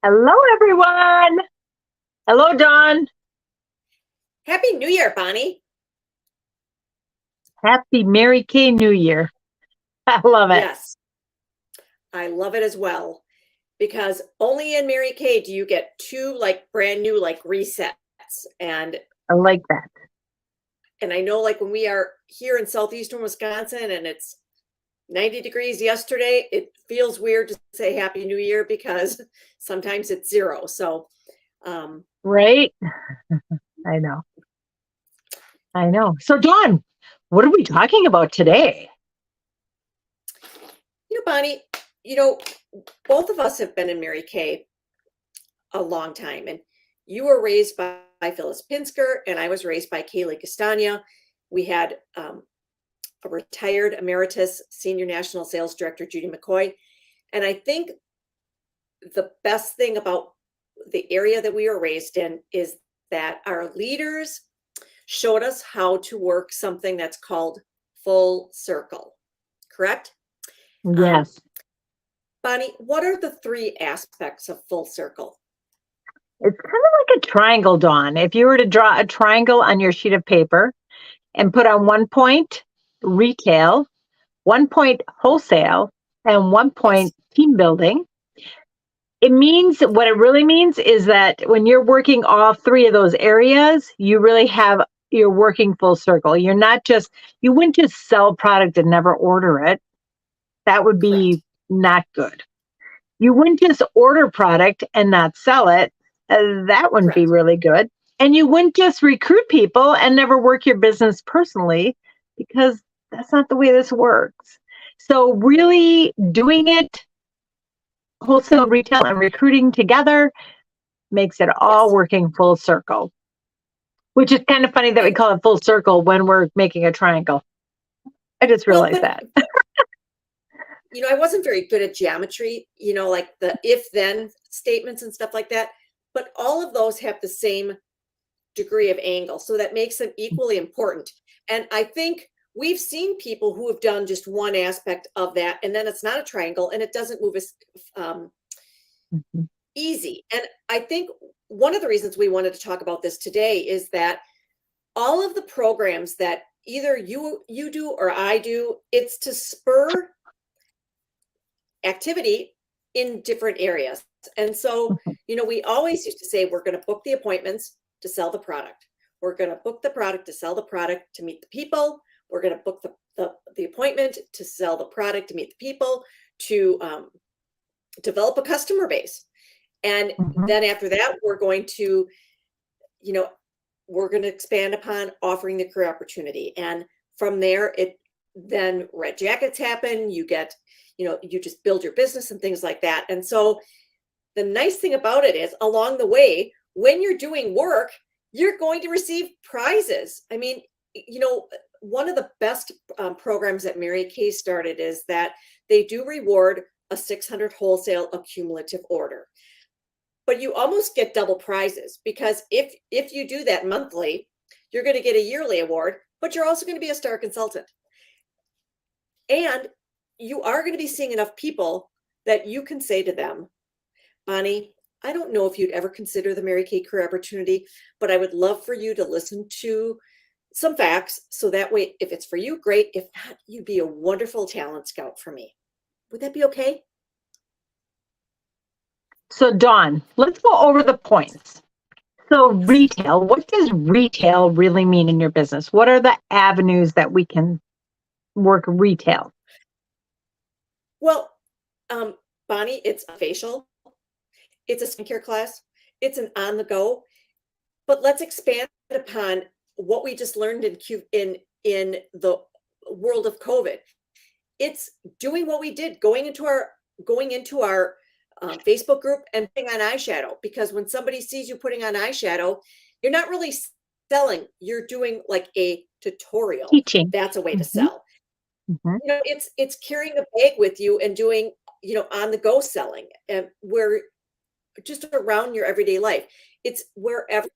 Hello, everyone. Hello, Dawn. Happy New Year, Bonnie. Happy Mary Kay New Year. I love it. Yes, I love it as well because only in Mary Kay do you get two like brand new like resets. And I like that. and I know like when we are here in southeastern Wisconsin and it's 90 degrees yesterday, it feels weird to say Happy New Year because sometimes it's zero. Um, Right? I know. I know. So, Dawn, what are we talking about today? Bonnie, you know, both of us have been in Mary Kay a long time. And you were raised by Phyllis Pinsker, and I was raised by Kaylee Castagna. We had a retired emeritus senior national sales director, Judy McCoy. And I think the best thing about the area that we were raised in is that our leaders showed us how to work something that's called full circle, correct? Um, Yes. Bonnie, what are the three aspects of full circle? It's kind of like a triangle, Dawn. If you were to draw a triangle on your sheet of paper and put on one point retail, one point wholesale, and one Yes. point team building, it means what it really means is that when you're working all three of those areas, you're working full circle. You're not just, you wouldn't just sell product and never order it. That would Correct. be not good. You wouldn't just order product and not sell it. That wouldn't be Correct. really good. And you wouldn't just recruit people and never work your business personally, because that's not the way this works. So, No. really doing it wholesale, retail, and recruiting together makes it all Yes. working full circle, which is kind of funny that we And call it full circle when we're making a triangle. I just well, realized that. I wasn't very good at geometry, like the if then statements and stuff like that. But all of those have the same degree of angle. So that makes them equally important. And I think we've seen people who have done just one aspect of that, and then it's not a triangle and it doesn't move as um, Mhm. easy. And I think one of the reasons we wanted to talk about this today is that all of the programs that either you do or I do, it's to spur activity in different areas. And so, we always used to say we're going to book the appointments to sell the product. We're going to book the product to sell the product to meet the people. We're going to book the appointment to sell the product to meet the people, to develop a customer base. And Mhm. then after that, you know, we're going to expand upon offering the career opportunity. And from there, then red jackets happen. You just build your business and things like that. And so the nice thing about it is along the way, when you're doing work, you're going to receive prizes. I mean, one of the best programs that Mary Kay started is that they do reward a 600 wholesale accumulative order, but you almost get double prizes because if you do that monthly, you're going to get a yearly award, but you're also going to be a star consultant. And you are going to be seeing enough people that you can say to them, Bonnie, I don't know if you'd ever consider the Mary Kay career opportunity, but I would love for you to listen to some facts. So that way, if it's for you, great. If not, you'd be a wonderful talent scout for me. Would that be okay? So, Dawn, let's go over the points. So, Yes. retail, what does retail really mean in your business? What are the avenues that we can work retail? Well, um, Bonnie, it's a facial, it's a skincare class, it's an on the go, but let's expand upon what we just learned in the world of COVID. It's doing what we did, going into our Facebook group and putting on eyeshadow. Because when somebody sees you putting on eyeshadow, you're not really selling. You're doing like a tutorial. Teaching. That's a way to Mhm, sell. mhm. It's carrying a bag with you and doing on the go selling, and where just around your everyday life. It's wherever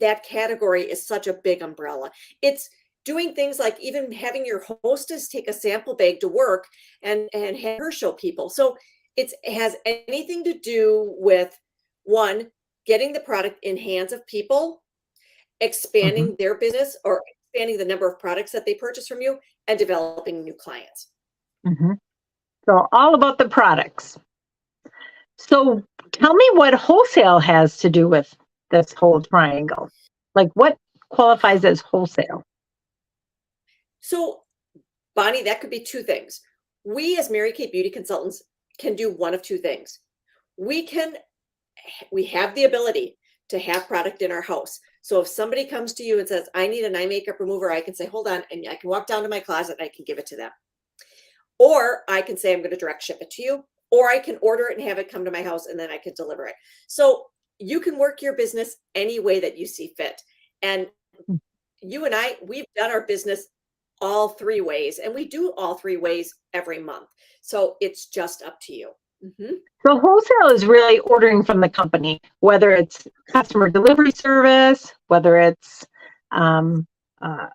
that category is such a big umbrella. It's doing things like even having your hostess take a sample bag to work and have her show people. So It has anything to do with, one, getting the product in hands of people, Mhm. expanding their business or expanding the number of products that they purchase from you, and developing new clients. Mhm. So all about the products. So tell me what wholesale has to do with this whole triangle. Like what qualifies as wholesale? So, Bonnie, that could be two things. We as Mary Kay Beauty Consultants can do one of two things. We can we have the ability to have product in our house. So if somebody comes to you and says, I need an eye makeup remover, I can say, hold on, and I can walk down to my closet and I can give it to them. Or I can say, I'm going to direct ship it to you, or I can order it and have it come to my house and then I can deliver it. So you can work your business any way that you see fit. And you and I, we've done our business all three ways, and we do all three ways every month. So it's just up to you. Mhm. So wholesale is really ordering from the company, whether it's customer delivery service, whether it's um,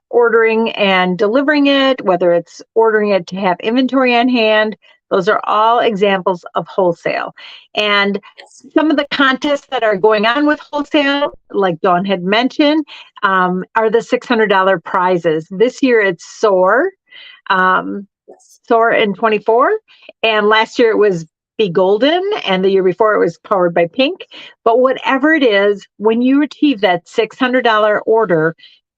ordering and delivering it, whether it's ordering it to have inventory on hand. Those are all examples of wholesale. And Yes. some of the contests that are going on with wholesale, like Dawn had mentioned, are the $600 prizes. This year it's SOAR. Um, Yes. SOAR in 24, and last year it was Be Golden, and the year before it was Powered by Pink. But whatever it is, when you achieve that $600 order,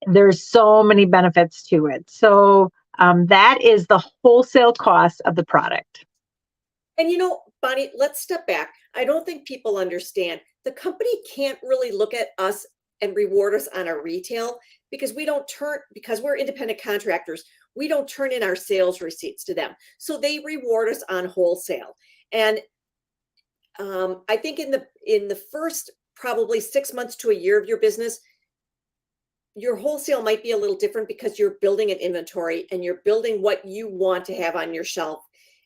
there's so many benefits to it. So that is the wholesale cost of the product. And Bonnie, let's step back. I don't think people understand. The company can't really look at us and reward us on our retail because because we're independent contractors, we don't turn in our sales receipts to them. So they reward us on wholesale. And I think in the first probably 6 months to a year of your business, your wholesale might be a little different because you're building an inventory and you're building what you want to have on your shelf,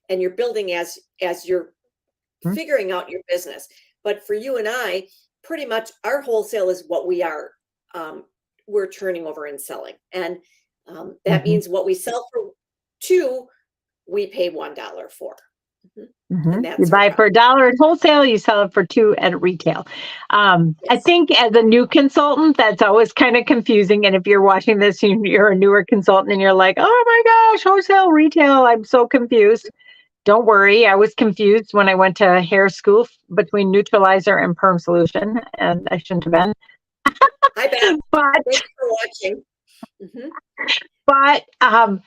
and you're building as you're Mhm. figuring out your business. But for you and I, pretty much our wholesale is what um, we're turning over and selling. And that Mhm. means what we sell for two, we pay $1 for. Mhm. And You that's our buy it for product. $1 at wholesale, you sell it for 2 at retail. I Yes. think as a new consultant, that's always kind of confusing. And if you're watching this, you're a newer consultant and you're like, oh my gosh, wholesale, retail, I'm so confused. Don't worry. I was confused when I went to hair school between neutralizer and perm solution, and I shouldn't have been. Hi, Beth. But Thanks for watching. Mhm.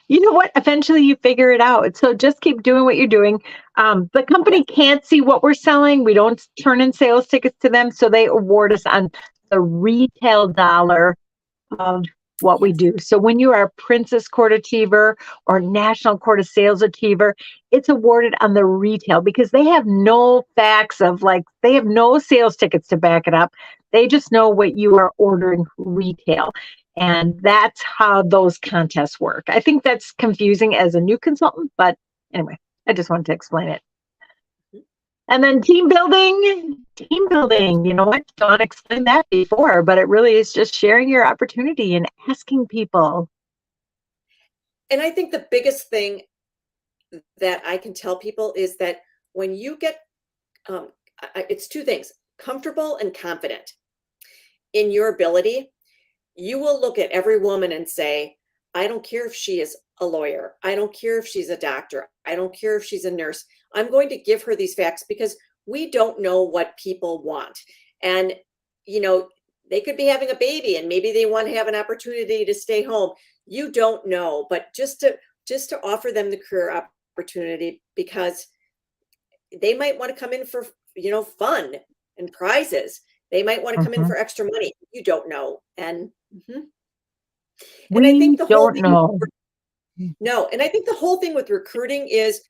you know what? Eventually, you figure it out. So just keep doing what you're doing. The Yes. company can't see what we're selling. We don't turn in sales tickets to them, so they award us on the retail dollar of what we Yes. do. So when you are a Princess Court Achiever or National Court of Sales Achiever, it's awarded on the retail because they have no facts of like, they have no sales tickets to back it up. They just know what you are ordering retail. And that's how those contests work. I think that's confusing as a new consultant, but anyway, I just wanted to explain it. And then team building, you know what? Dawn explained that before, but it really is just sharing your opportunity and asking people. And I think the biggest thing that I can tell people is that when you get, it's two things: comfortable and confident in your ability. You will look at every woman and say, I don't care if she is a lawyer. I don't care if she's a doctor. I don't care if she's a nurse. I'm going to give her these facts because we don't know what people want. And, you know, they could be having a baby and maybe they want to have an opportunity to stay home. You don't know, but just to offer them the career opportunity because they might want to come in for, fun and prizes. They might want to come in Mhm. for extra money. You don't know. Mhm. And I think We the whole don't thing know. no, and I think the whole thing with recruiting is,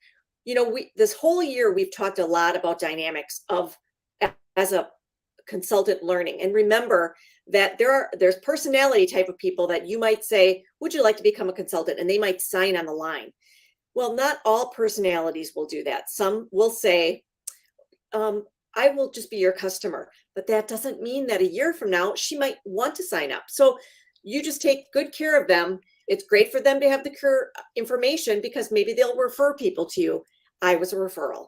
we this whole year we've talked a lot about dynamics of as a consultant learning. And remember that there's personality type of people that you might say, would you like to become a consultant? And they might sign on the line. Well, not all personalities will do that. Some will say, I will just be your customer. But that doesn't mean that a year from now, she might want to sign up. So you just take good care of them. It's great for them to have the career information because maybe they'll refer people to you. I was a referral.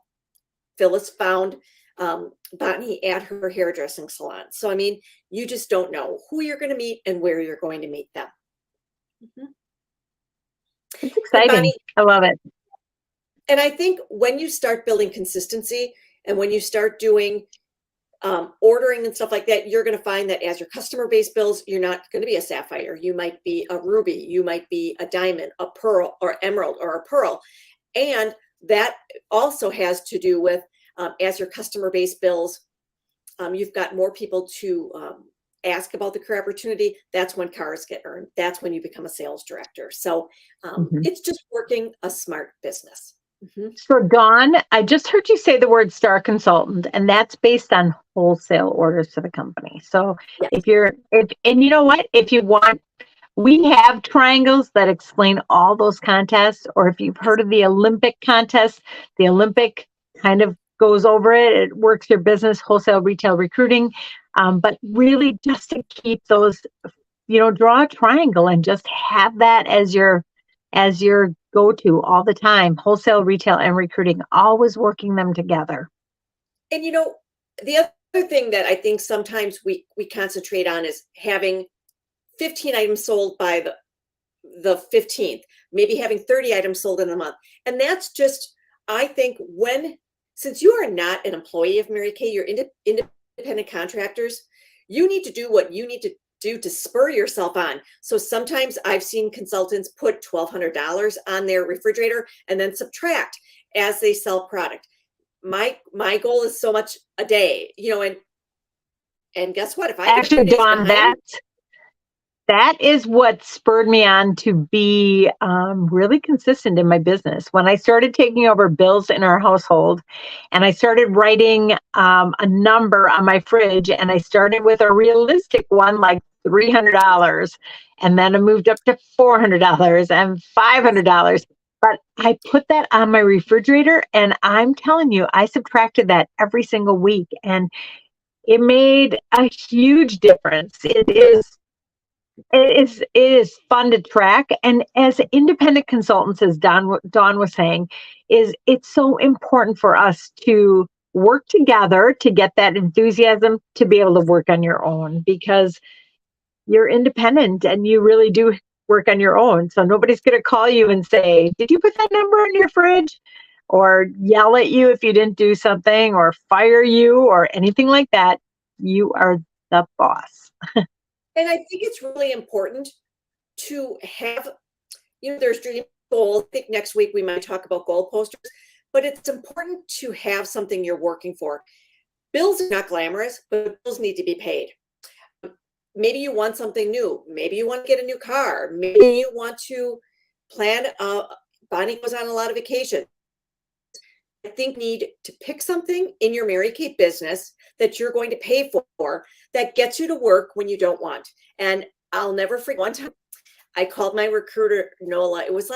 Phyllis found Bonnie at her hairdressing salon. So, I mean, you just don't know who you're going to meet and where you're going to meet them. Mhm. It's And exciting. Bonnie, I love it. and I think when you start building consistency and when you start doing ordering and stuff like that, you're going to find that as your customer base builds, you're not going to be a sapphire. You might be a ruby, you might be a diamond, a pearl, or emerald, or a pearl. And that also has to do with as your customer base builds, you've got more people to ask about the career opportunity. That's when cars get earned. That's when you become a sales director. So it's just working a smart business. So, Dawn, I just heard you say the word star consultant, and that's based on wholesale orders to the company. So, Yes. and you know what? If you want, we have triangles that explain all those contests, or if you've heard of the Olympic contest, the Olympic kind of goes over it. It works your business, wholesale, retail, recruiting. But really, just to keep those, draw a triangle and just have that as your go-to all the time. Wholesale, retail, and recruiting, always working them together. And the other thing that I think sometimes we concentrate on is having 15 items sold by the 15th, maybe having 30 items sold in a month. And that's just, I think, since you are not an employee of Mary Kay, you're independent contractors, you need to do what you need to do to spur yourself on. So sometimes I've seen consultants put $1,200 on their refrigerator and then subtract as they sell product. My goal is so much a day, and guess what? If I actually, Dawn, that is what spurred me on to be really consistent in my business. When I started taking over bills in our household, and I started writing a number on my fridge, and I started with a realistic one, like $300, and then I moved up to $400 and $500. But I put that on my refrigerator, and I'm telling you, I subtracted that every single week, and it made a huge difference. It is fun to track, and as independent consultants, as Dawn was saying, it's so important for us to work together to get that enthusiasm to be able to work on your own, because you're independent and you really do work on your own. So nobody's going to call you and say, "Did you put that number in your fridge?" or yell at you if you didn't do something, or fire you, or anything like that. You are the boss. And I think it's really important to have, there's dream goals. I think next week we might talk about goal posters, but it's important to have something you're working for. Bills are not glamorous, but bills need to be paid. Maybe you want something new. Maybe you want to get a new car. Maybe you want to plan. Bonnie goes on a lot of vacations. I think you need to pick something in your Mary Kay business that you're going to pay for that gets you to work when you don't want. And I'll never forget one time I called my recruiter, Nola. It was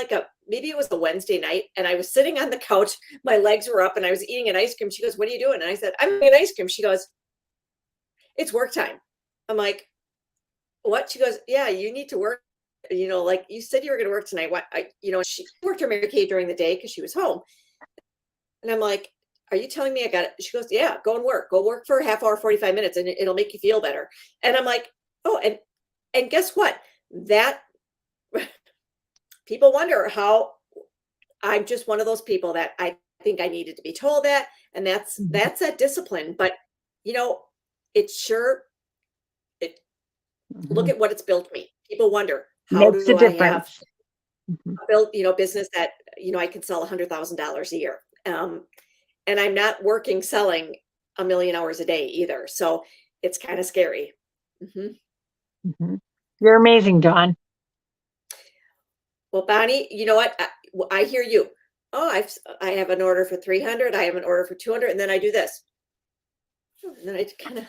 maybe it was a Wednesday night, and I was sitting on the couch. My legs were up and I was eating an ice cream. She goes, "What are you doing?" And I said, "I'm eating ice cream." She goes, "It's work time." I'm like, "What?" She goes, "Yeah, you need to work. Like you said you were going to work tonight. What?" She worked her Mary Kay during the day because she was home. And I'm like, "Are you telling me I got it?" She goes, "Yeah, go and work. Go work for a half hour, 45 minutes, and it'll make you feel better." And I'm like, "Oh, and guess what? That people wonder how I'm just one of those people that I think I needed to be told that, and that's that discipline. But it's sure it. Look at what it's built me. People wonder how Makes do a I have difference. built business that I can sell $100,000 a year. And I'm not selling 1,000,000 hours a day either. So it's kind of scary. You're amazing, Dawn. Well, Bonnie, you know what? I hear you. Oh, I have an order for 300. I have an order for 200. And then I do this. And then I kind of.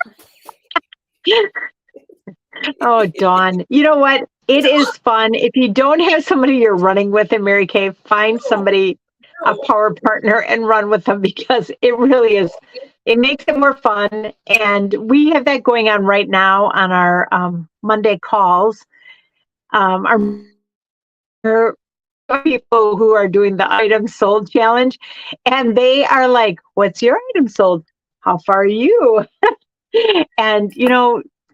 Oh, Dawn, you know what? It is fun. If you don't have somebody you're running with in Mary Kay, find somebody, a power partner, and run with them, because it really is. It makes it more fun. And we have that going on right now on our Monday calls. Our people who are doing the item sold challenge, and they are like, "What's your item sold? How far are you?" And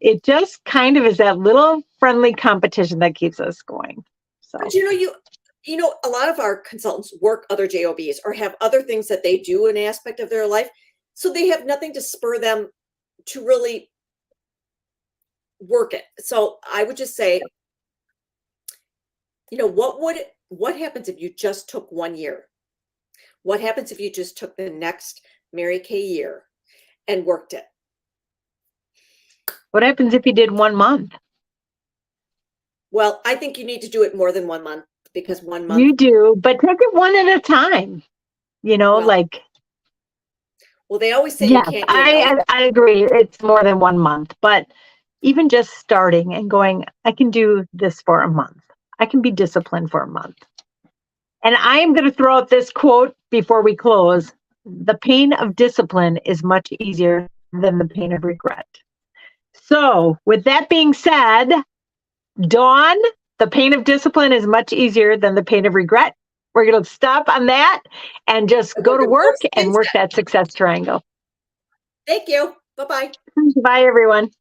it just kind of is that little friendly competition that keeps us going. So But a lot of our consultants work other JOBs or have other things that they do an aspect of their life. So they have nothing to spur them to really work it. So I would just say, what happens if you just took 1 year? What happens if you just took the next Mary Kay year and worked it? what happens if you did 1 month? Well, I think you need to do it more than 1 month, because 1 month, You do, but take it one at a time. well, Like, they always say you yes, can't, I agree. It's more than 1 month, but even just starting and going, I can do this for a month. I can be disciplined for a month. And I am going to throw out this quote before we close. The pain of discipline is much easier than the pain of regret. So, with that being said, Dawn, the pain of discipline is much easier than the pain of regret. We're going to stop on that and just go to work and work that success triangle. Thank you. Bye-bye. Bye, everyone.